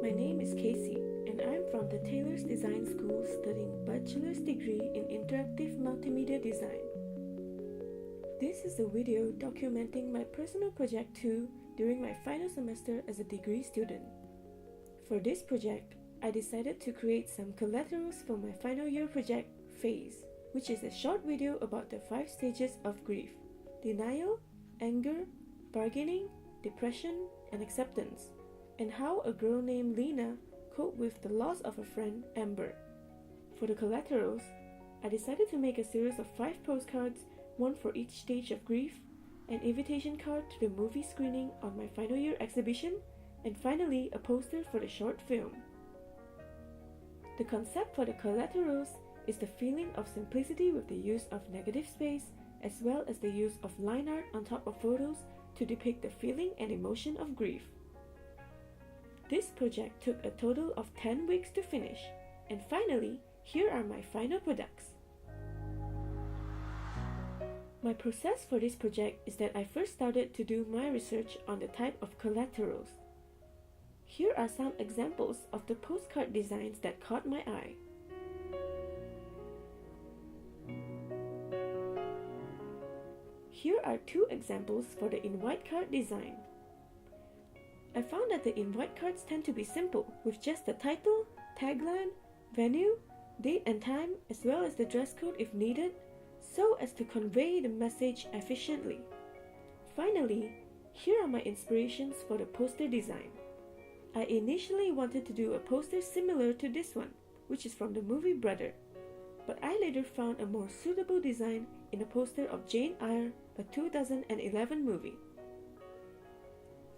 My name is Casey, and I'm from the Taylor's Design School studying Bachelor's degree in Interactive Multimedia Design. This is a video documenting my personal project 2 during my final semester as a degree student. For this project, I decided to create some collaterals for my final year project, Phase, which is a short video about the 5 stages of grief: denial, anger, bargaining, depression, and acceptance, and how a girl named Lena coped with the loss of a friend, Amber. For the collaterals, I decided to make a series of 5 postcards, one for each stage of grief, an invitation card to the movie screening on my final year exhibition, and finally a poster for the short film. The concept for the collaterals is the feeling of simplicity with the use of negative space, as well as the use of line art on top of photos to depict the feeling and emotion of grief. This project took a total of 10 weeks to finish, and finally, here are my final products. My process for this project is that I first started to do my research on the type of collaterals. Here are some examples of the postcard designs that caught my eye. Here are 2 examples for the invite card design. I found that the invite cards tend to be simple, with just the title, tagline, venue, date and time, as well as the dress code if needed, so as to convey the message efficiently. Finally, here are my inspirations for the poster design. I initially wanted to do a poster similar to this one, which is from the movie Brother, but I later found a more suitable design in a poster of Jane Eyre, a 2011 movie.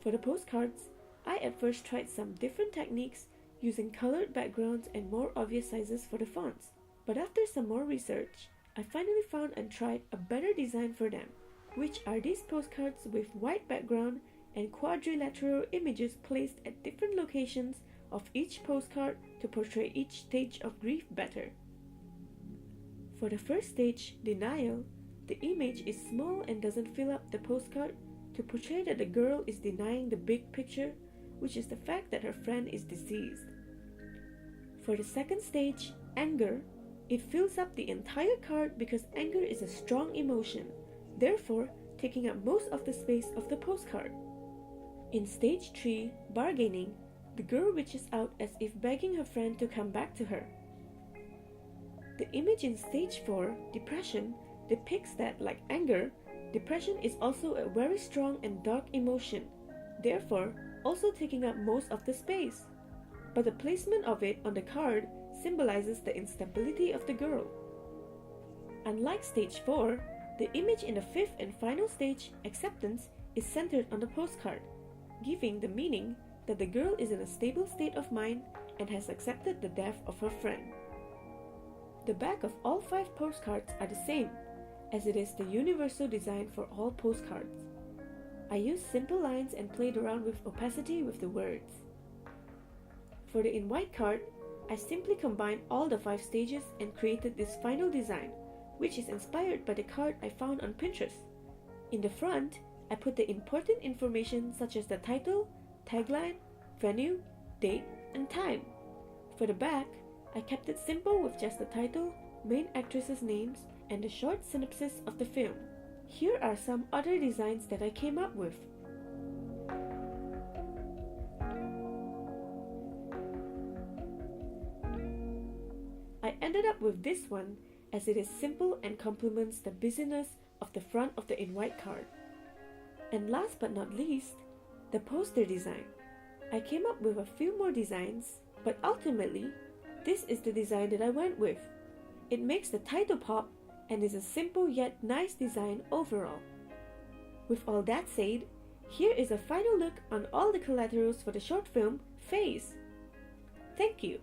For the postcards, I at first tried some different techniques using colored backgrounds and more obvious sizes for the fonts, but after some more research, I finally found and tried a better design for them, which are these postcards with white background and quadrilateral images placed at different locations of each postcard to portray each stage of grief better. For the first stage, denial, the image is small and doesn't fill up the postcard to portray that the girl is denying the big picture, which is the fact that her friend is deceased. For the second stage, anger, it fills up the entire card because anger is a strong emotion, therefore taking up most of the space of the postcard. In stage 3, bargaining, the girl reaches out as if begging her friend to come back to her. The image in stage 4, depression, depicts that, like anger, depression is also a very strong and dark emotion, therefore also taking up most of the space. But the placement of it on the card symbolizes the instability of the girl. Unlike stage 4, the image in the 5th and final stage, acceptance, is centered on the postcard, giving the meaning that the girl is in a stable state of mind and has accepted the death of her friend. The back of all 5 postcards are the same, as it is the universal design for all postcards. I used simple lines and played around with opacity with the words. For the invite card, I simply combined all the 5 stages and created this final design, which is inspired by the card I found on Pinterest. In the front, I put the important information such as the title, tagline, venue, date, and time. For the back, I kept it simple with just the title, main actresses' names, and the short synopsis of the film. Here are some other designs that I came up with. I ended up with this one as it is simple and complements the busyness of the front of the invite card. And last but not least, the poster design. I came up with a few more designs, but ultimately, this is the design that I went with. It makes the title pop and is a simple yet nice design overall. With all that said, here is a final look on all the collaterals for the short film, Phase. Thank you.